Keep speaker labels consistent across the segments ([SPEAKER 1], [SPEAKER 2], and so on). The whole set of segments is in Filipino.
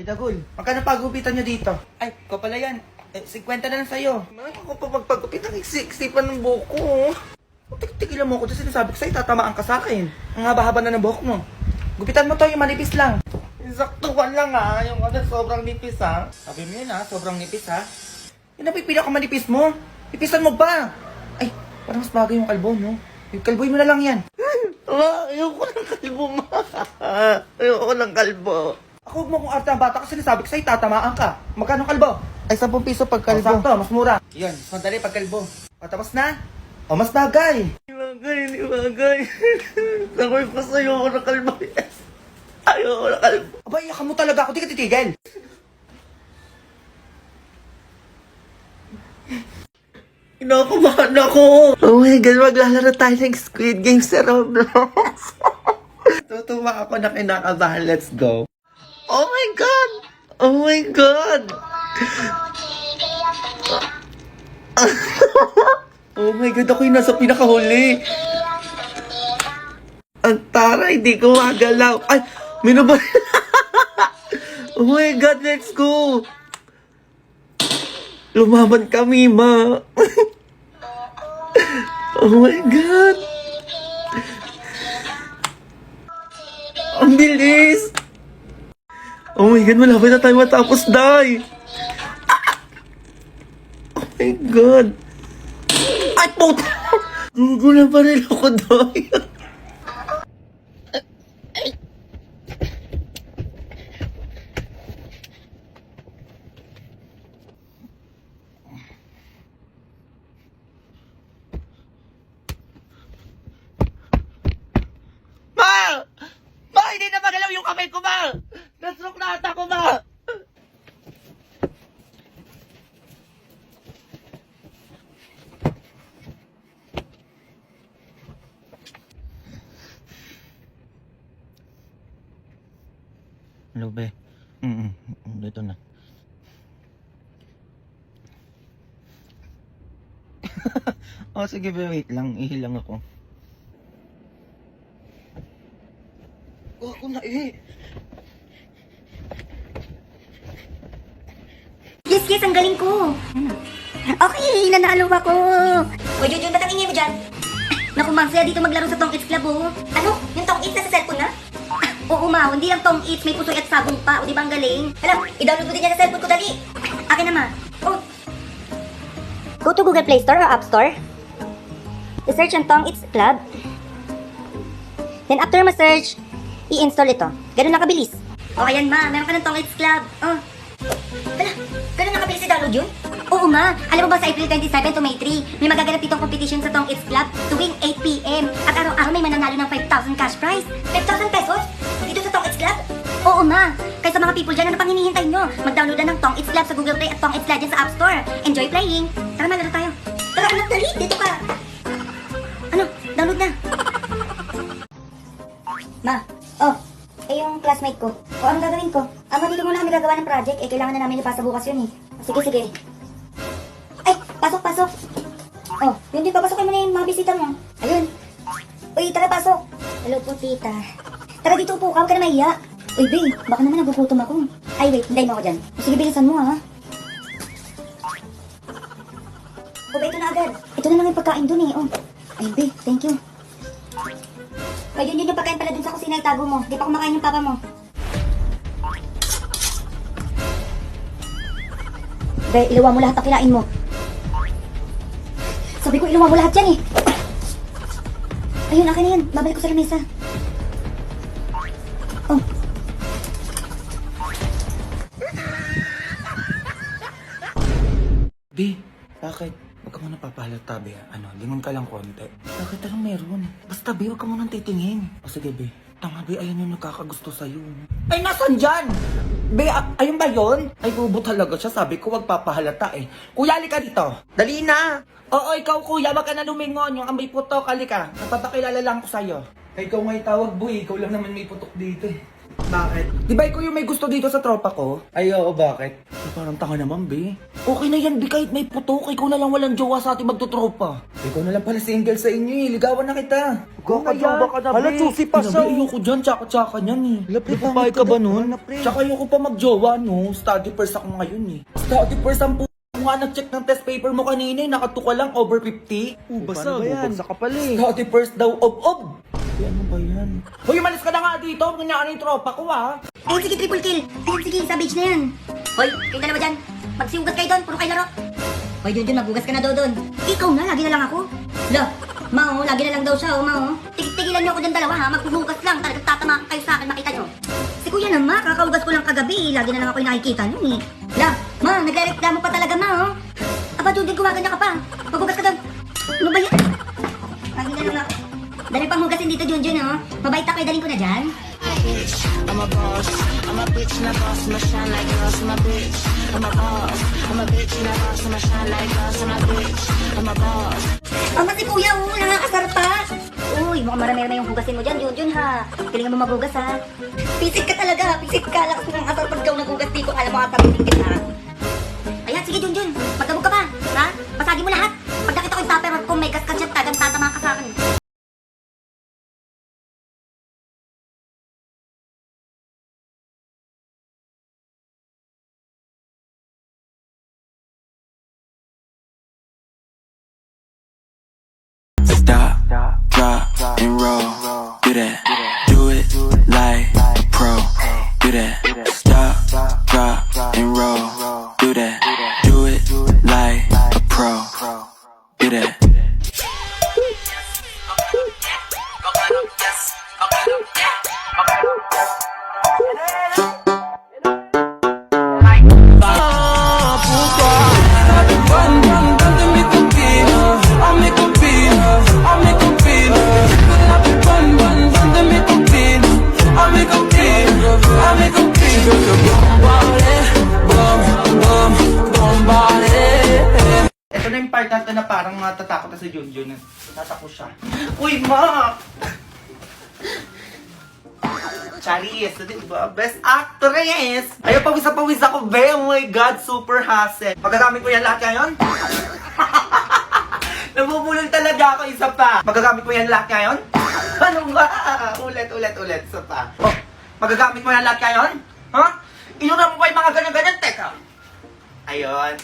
[SPEAKER 1] Dagul, magkano pagupitan nyo dito? Ay, ko pala yan. 50 na lang sa'yo. Ako pa magpagupit ang 60 pa ng buhok ko. Tigilan mo ako dyan, sinasabi ko sa'yo, tatamaan ka sa akin. Ang haba-haba na ng buhok mo. Gupitan mo to, yung manipis lang. Saktuhan lang ha, yung sobrang nipis ha. Sabi mo yun ha, sobrang nipis ha. Yung napipila ka manipis mo, ipisan mo ba? Ay, parang mas bagay yung kalbo no. Yung kalboy mo na lang yan. Ayoko ng kalbo ma. Ayoko ng kalbo. Ako huwag mo kung arte ang bata kasi sinasabi ko sa'yo, tatamaan ka. Magkano kalbo? Ay, 10 piso pag kalbo. O, sakto, mas mura. Yun, mas madali pag kalbo. O, tapos na? O, mas bagay. Hindi bagay. Sabi ko sa'yo ako ng kalbo. Ayoko ng kalbo. Aba, iyakan mo talaga ako, di ka titigil. Kinakabahan ako. Oh my God, maglalaro tayo ng Squid Game sa Roblox. Tutuwa ako na kinakabahan. Let's go. Oh my God! Oh my God! Oh my God, ako yung nasa pinakahuli. Ang taray, di ko magalaw. Ay, minubay. Oh my God, let's go. Lumaban kami, ma. Oh my God. Ang bilis. Oh my God, malapit na tayo matapos, Day. Oh my God. Ay, puta. Gugulan pa rin ako, Day. Ma! Ma, hindi na magalaw yung kamay ko, ma! Nastroke na ata ko, ma! Hello, be. Dito na. Oh, sige, be. Wait lang. Ihilang ako. Oh, ako na
[SPEAKER 2] Yes, ang galing ko. Okay, nanalo ako. O, Jujun, ba't ang ingay mo dyan? Naku, ma'am, saya dito maglaro sa Tong It's Club, oh. Ano? Yung Tong It's nasa cellphone na? Oo, ma, hindi lang Tong It's, may pusoy at sabong pa. O, di ba ang galing? Alam, i-download mo din yan sa cellphone ko, dali. Akin na, ma. Oh. Go to Google Play Store or App Store. I-search ang Tong It's Club. Then after ma-search, i-install ito. Ganun lang kabilis. O, ayan, ma, meron ka ng Tong It's Club. Oh. Hala, ganun lang kabilis i-download yun? Oo, ma. Alam mo ba sa April 27 to May 3, may magaganap ditong competition sa Tong It's Club tuwing 8 p.m. At araw-araw may mananalo ng 5,000 cash prize. 5,000 pesos? Dito sa Tong It's Club? Oo, ma. Kaya sa mga people dyan, ano pang hinihintay nyo? Mag-download na ng Tong It's Club sa Google Play at Tong It's Legends sa App Store. Enjoy playing. Tara, malaro tayo. Tara, anak, dali. Dito ka. Ano? Download na. Ma. Oh. Yung classmate ko. O, anong gagawin ko? Dito muna kami gagawa ng project. Kailangan na namin ipasa bukas yun eh. Sige. Ay, pasok. Oh, yun din, papasokin mo na yung mga bisita mo. Ayun. Uy, tara, pasok. Hello po, tita. Tara, dito upo ka, huwag ka na mahiya. Uy, babe, baka naman nagugutom ako. Ay, wait, hintayin mo ako dyan. Sige, bilisan mo, ha. O, ito na agad. Ito na lang yung pagkain dun eh, oh. Ay, babe, thank you. Ay, yun yung pagkain pala dun sa kusina, itago mo. Di pa kumakain yung papa mo. Be, iluwa mo lahat ang kinain mo. Sabi ko, iluwa mo lahat yan eh. Ayun, akin na yan. Babalik ko sa lamesa. Oh.
[SPEAKER 1] Be, bakit? Huwag ka muna papahalata, be. Lingon ka lang konti. Bakit anong meron? Basta, be, huwag ka muna titingin. O sige, be. Tanga, be, ayan yung nakakagusto sa'yo. Ay, nasan dyan? Be, ayun ba yun? Ay, bubo talaga siya. Sabi ko, wag papahalata eh. Kuya, halika dito. Dali na. Oo, ikaw, kuya. Wag ka na lumingon. Yung amoy putok, halika. Napapakilala lang ko sa'yo. Ay, ikaw nga itawag, boy. Ikaw lang naman may putok dito eh. Bakit? Di ba ikaw yung may gusto dito sa tropa ko? Ay, oo, bakit? Parang tanga naman, be. Okay na yan, Bi, kahit may putok. Ikaw na lang walang jowa sa ating magtutropa. Ikaw na lang pala single sa inyo eh. Ligawan na kita.
[SPEAKER 3] Kakajowa ka na,
[SPEAKER 1] Hala,
[SPEAKER 3] Bi.
[SPEAKER 1] chusi pa siya.
[SPEAKER 3] Bi,
[SPEAKER 1] Ayoko dyan, tsaka-tsaka niyan eh.
[SPEAKER 3] Papayag ka ba nun?
[SPEAKER 1] Tsaka ayoko pa magjowa, no? Study first ako ngayon eh. Study first ang nga nag-check ng test paper mo kanina eh. Nakatuka lang, over 50.
[SPEAKER 3] Basta, bubagsak ka pala eh.
[SPEAKER 1] Study first daw, ob. Ano ba yan? Hoy, umalis ka na nga dito. Kanyaan yung tropa ko ah.
[SPEAKER 2] Ayun, sige, triple kill. Ayun, sige, savage na yan. Hoy, kayo dalawa dyan. Magsiugas kayo doon, puro kayo laro. Hoy, Junjun, maghugas ka na daw doon. Ikaw na, lagi na lang ako. La, Mao, lagi na lang daw siya, Mao. Tigilan niyo ako dyan dalawa, ha? Maghuhugas lang, talagang tatama kayo sa akin, makita niyo. Si Kuya naman, kakahugas ko lang kagabi, lagi na lang ako yung nakikita niyo, eh. La, Ma, nagre-reklamo pa talaga, Mao. Aba, Junjun, gumaganyan ka pa. Maghugas ka doon. Ano ba yan? Lagi na lang ako. Dali pang hugasin dito, Junjun, oh. Mabait ako, daling ko na dyan.
[SPEAKER 4] I'm a boss, I'm a bitch and a boss, I'm a shine like glass, I'm a bitch. I'm a boss, I'm a bitch and a boss, I'm a shine like glass, I'm a bitch. I'm a boss.
[SPEAKER 2] Ama si Kuya, nakakasarap pa. Uy, mukhang marami-rami yung hugasin mo dyan, Junjun, ha. Galingan mo maghugas, ha. Pisik ka talaga, pisik ka. Lakas mo ng asar pag ikaw naghugas dito, alam mo atapitin kita. Ayan, sige, Junjun, magdabog ka pa, ha? Pasagi mo lahat. Pag nakita ko yung tupper kung may gas ka dyan, tagang tatama ka sa akin.
[SPEAKER 5] Stop, drop, and roll. Do that. Do it like a pro. Do that. Stop, drop, and roll. Do that. Do it like a pro. Do that.
[SPEAKER 1] Ito na yung part natin na parang matatakot na si Junjun. Tatakot siya. Uy, Ma! Charis, diba? Best actress! Ayaw, pawis ako, be! Oh my God, super hassle. Magagamit ko yan lahat ngayon? Nabubulol talaga ako, isa pa. Magagamit ko yan lahat ngayon? Ano ba? Ulit. Isa pa. Oh, magagamit mo yan lahat ngayon? Ha? Inura mo pa yung mga ganyan-ganyan? Teka. Ayun.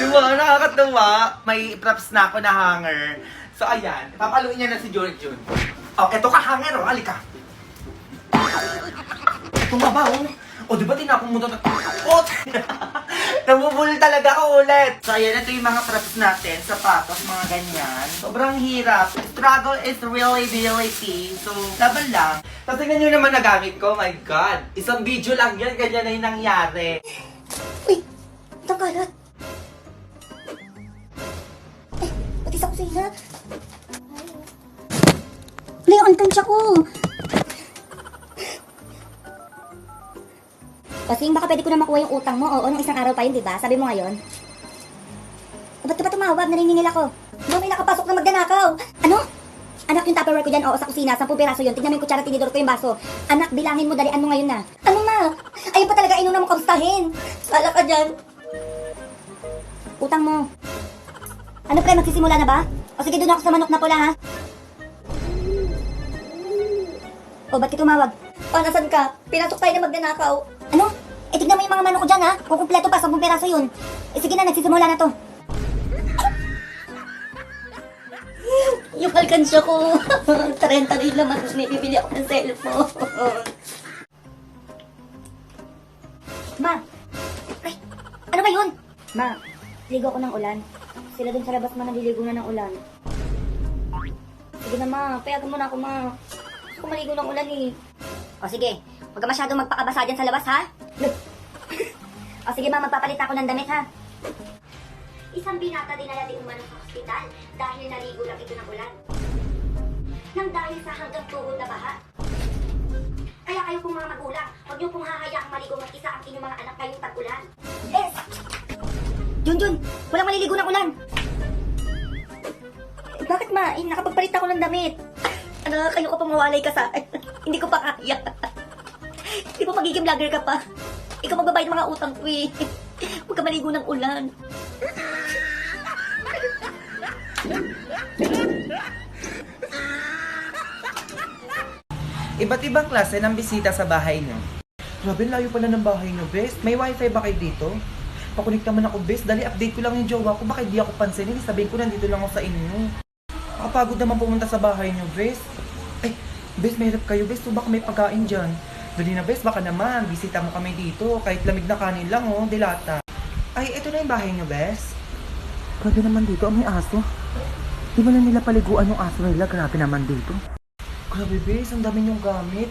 [SPEAKER 1] Diba? Nakakatawa. May props na ako na hanger. So, ayan. Papaluin niya na si Junjun. Oh, eto ka hanger, oh. Halika. Ito nga ba, oh? O, di ba tinakong mo na? Oh! Nabubulol talaga ako ulit. So, ayan. Ito yung mga props natin. Sapatos, mga ganyan. Sobrang hirap. Struggle is really reality. So, laban lang. Tapos tingnan nyo naman nagamit ko. My God. Isang video lang yan. Ganyan na yung nangyari.
[SPEAKER 2] Uy, itong kalat. Pati sa kusina. Wala yung alkansya ko. Kasi baka pwede ko na makuha yung utang mo. Oo, nung isang araw pa yun, di ba? Sabi mo ngayon. Ba't ka ba tumawag? Naniningil ako. Di ba may nakapasok na magdanakaw? Ano? Anak, yung Tupperware ko dyan, oo, sa kusina. 10 piraso yun. Tignan mo yung kutsara, tinidor ko yung baso. Anak, bilangin mo, dalian mo ngayon na. Ano, Ma? Ayun pa talaga, inuna mo kamustahin. Sala ka dyan. Utang mo. Ano, pre, magsisimula na ba? O sige, doon ako sa manok na pula, ha? O, ba't ka tumawag? O, nasan ka? Pinasok tayo na magdanakaw. Ano? Eh, tignan mo yung mga manok ko dyan, ha? Kung kumpleto pa, 10 piraso yun. Eh, sige na, nagsisimula na to. Yung alkansya ko. 30 rin naman. May bibili ako ng cellphone. Ma! Ay! Ano ba yun? Ma, ligo ko ng ulan. Sila dun sa labas ma naliligo na ng ulan. Sige na ma, payagan mo na ako ma. Gusto ko maligo ng ulan eh. O sige, huwag ka masyadong magpakabasa dyan sa labas ha? O sige ma, magpapalit ako ng damit ha? Isang binata dinala di umano sa ospital dahil naligo lang ito ng ulan. Nang dahil sa hanggang tuhod na baha. Kaya kayo pong mga magulang, huwag niyo pong hahayaang maligo mag-isa ang inyong mga anak ngayong tag-ulan. Eh! Junjun, walang maliligo ng ulan. Eh, bakit ma? Eh, nakapagpalit ako ng damit. Ano, kayo ko pamawalay ka sa akin. Hindi ko pa kaya. Hindi pa magiging vlogger ka pa. Ikaw magbabayad ng mga utang ko eh. Huwag ka maligo ng ulan.
[SPEAKER 1] Iba't ibang klase ng bisita sa bahay nyo. Grabe, layo pala ng bahay nyo, bes. May wifi ba kayo dito? Pakunik naman ako, bes. Dali, update ko lang yung jowa ko. Baka di ako pansinin. Sabihin ko, nandito lang ako sa inyo. Nakapagod naman pumunta sa bahay nyo, bes. Ay, bes, may hirap kayo, bes. So baka may pagkain dyan. Dali na, bes. Baka naman. Bisita mo kami dito. Kahit lamig na kanin lang, oh. Dilata. Ay, ito na yung bahay nyo, bes. Grabe naman dito. May aso. Di ba na nila paliguan yung aso nila? Grabe naman dito. Grabe, bes. Ang dami niyong gamit.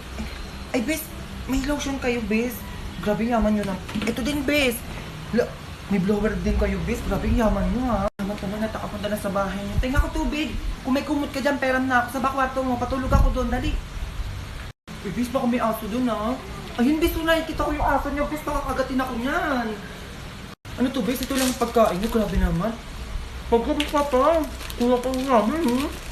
[SPEAKER 1] Ay, bes. May lotion kayo, bes. Grabe, yaman nyo na. Ito din, bes. May blower din kayo, bes. Grabe, yaman nyo, ha. Naman, natakapunta na sa bahay nyo. Tingnan ko tubig. Kung may kumot ka dyan, pera na ako sa bakwarto mo. Patulog ako doon, dali. Ay, bes, baka may aso doon, ha. Ayun, bes. Nakikita ko yung aso nyo, bes. Baka kagatin ako niyan. Ano to, bes? Ito lang yung pagkain nyo. Grabe naman. Pagkain pa pa. Kuha ko naman, ha.